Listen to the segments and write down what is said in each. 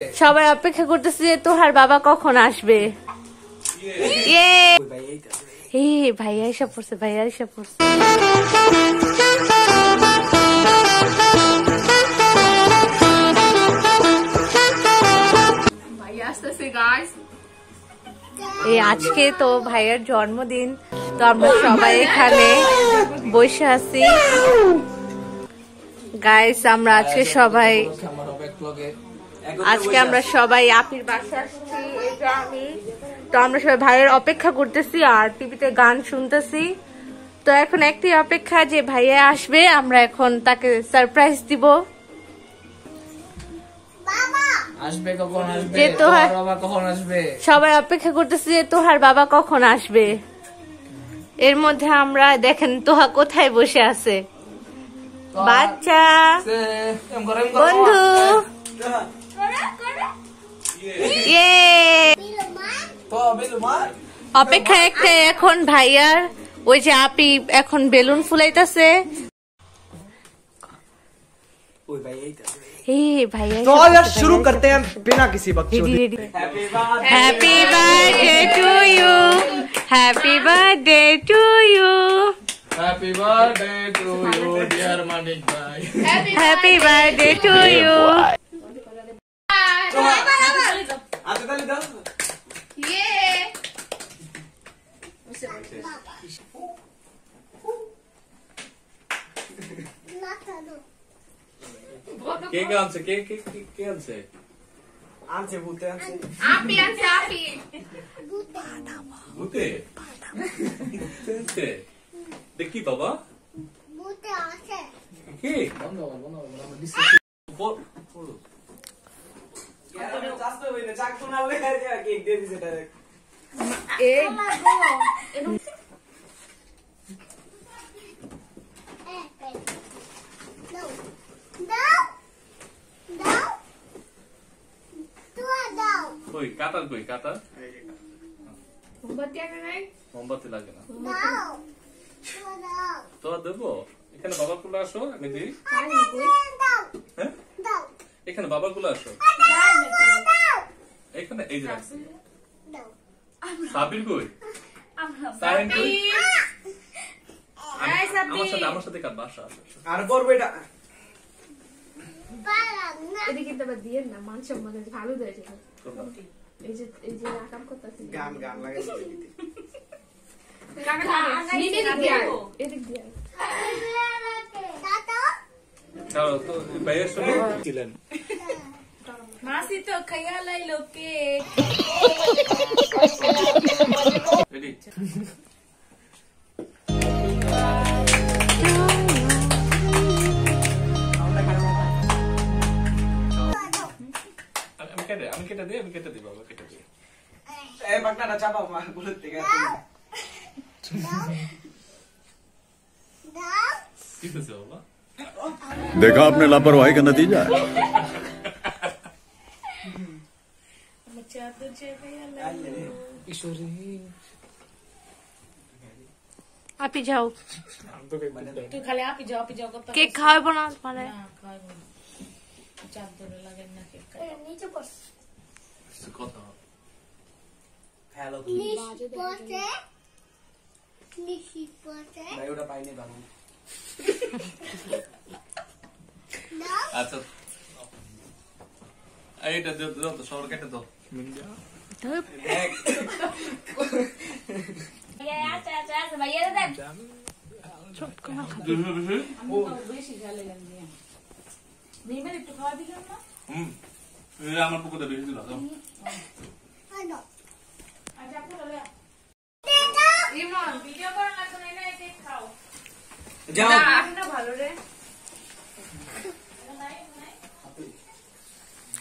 সবাই অপেক্ষা করতেছে যে তোহার বাবা কখন আসবে। ভাইয়া এসে পড়ছে, ভাইয়া এসে পড়ছে। আজকে তো ভাইয়ার জন্মদিন, তো আমরা সবাই এখানে বসে আছি গাইস। আমরা আজকে আমরা সবাই আপির বাসায় আসছি, এটা আমি। তো আমরা সবাই ভাইয়ের অপেক্ষা করতেছি আর টিভিতে গান শুনতেছি। তো এখন একটি অপেক্ষা যে ভাইয়া আসবে, আমরা এখন তাকে সারপ্রাইজ দিব। আসবে কখন আসবে, তোহার বাবা কখন আসবে, সবাই অপেক্ষা করতেছি যে তোহার বাবা কখন আসবে। এর মধ্যে আমরা দেখেন তোহা কোথায় বসে আছে, বাচ্চা বন্ধু। অপেক্ষা একটা এখন ভাইয়ার, ওই যে আপি এখন বেলুন ফুলাইতেছে। तो यार शुरू करते हैं बिना किसी बकचोदी। Happy birthday to you, happy birthday to you, happy birthday to you dear Manik भाई, हैप्पी बर्थडे टू यू। কে আনছে, কে আনছে, आंचे भूते आंचे আপি আনছে, আপি ভূতে দেখি বাবা ভূতে আছে কি बंद यार जास्त होईल चाक कोणाला केक दे दिसे डायरेक्ट কই কাটার, কই কাটার, মোমবাতি আনে নাই, মোমবাতি লাগে না তো দেবো। এখানে বাবা কুলে আসো, আমি দিই। হ্যাঁ এখানে বাবা কুলে আসো, এখানে এই যে সাবির কই, সাইন কই, আমার সাথে কাট বাসা আর করব এটা এদিকে তো দিয়ে না, মান সম্মান ভালো দেয়। এই যে রাকাম করতেছি, গান লাগে এদিক দিয়ে চলো তো ভাইয়ের সঙ্গে ছিলেন মাসি তো খাইয়া লাইলো কে রেডি। আমি কেটে দিই বাবা, কেটে দিই। ए बकना चापा मार बोलते क्या ठीक है बाबा, देखा आपने लापरवाही का नतीजा है। আপি যাও, তুই খালি আপি যাও করতে কেক খাওয়াবো না মানে চাপ ধরে লাগে না কেক নিচে বস কথা हेलो নিচে भाई ওটা পাইনি বাবু। আচ্ছা এইটা দাও তো, সবার কেটে দাও। বেশি ঝালে লাগে নিমের একটু খাওয়া দিলাম না। আমার পুকুরে বেশি দিল ভিডিও করার লাগবে না, কেক খাও जाओ না ভালো রে।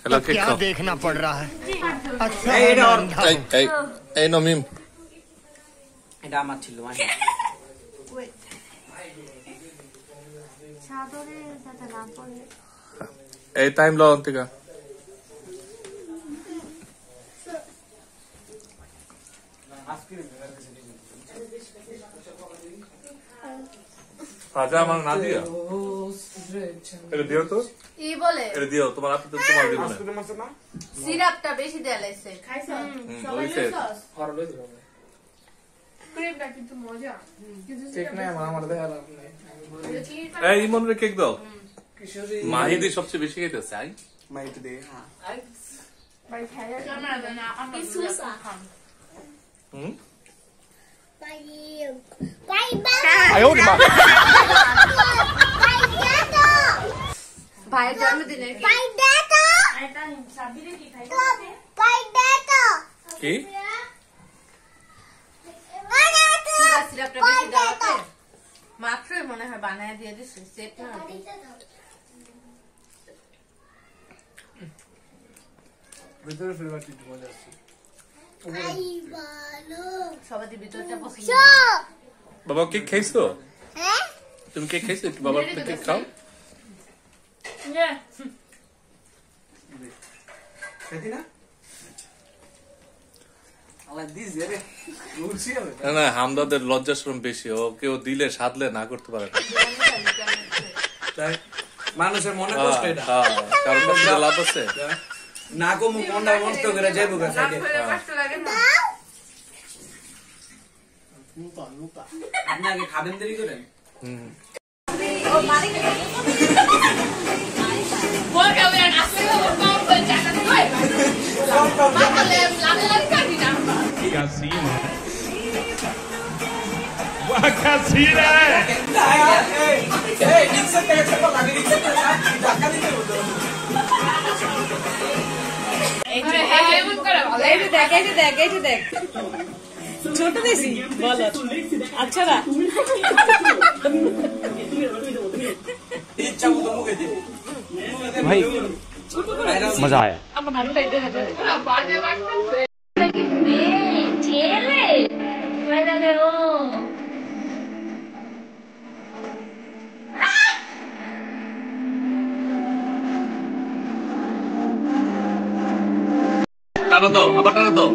হ্যালো কেক খাও, देखना पड़ रहा है। এই এটা ওর এই নো মিম, এটা আমার ছিল মানে চাদরে যাতে না পড়ে। এই টাইম লাও অন্তিকা। রাজা আমার না দিয়া এটা দিও তো, ই বলে এটা দিও তোমার আপনি তো তোমার দিব না। আজকে মাসে না সিরাপটা বেশি দেয়া লাগছে। হয়েছে ठीक नहीं हमारा दे यार এই ইমনের কেক দাও। মাহিদি সবচেয়ে বেশি খাইতেছে। আই माइट दे हां হুম Bye bye. आयो रे मां Bye dada. ভাইয়ের জন্মদিনের cake. Bye dada. Bye dada. কি সিরাপটা বেশি দেওয়াতে মাত্রই মনে হয় বানায় দিয়ে দিচ্ছে সেট না। ভিতরে ফ্লেভার ঠিক মজা আছে Bye balo. সবাই ভিতরটা পছন্দ। Cho. বাবা কেক খাইছো? Eh? তুমি কেক খাইছো? একটু বাবার কেক খাও। कहती ना আলা দিস রে লুচি হবে না না, হামদাদের লজ্জা শরম বেশি। ও কেউ দিলে সাধলে না করতে পারে না। তাই মানুষের মনে কষ্ট এটা হ্যাঁ, কারণ কষ্ট লাভ আছে। না কো মুখ মনটা নষ্ট করে যাইবো গা সাইডে কষ্ট লাগে না। আপনি আগে খাবেন দেরি করেন হুম ছোট দেশি বল আচ্ছা না ইচ্ছা মতো মুখে দিবি भाई मजा आया টানা দাও, আবার টানা দাও।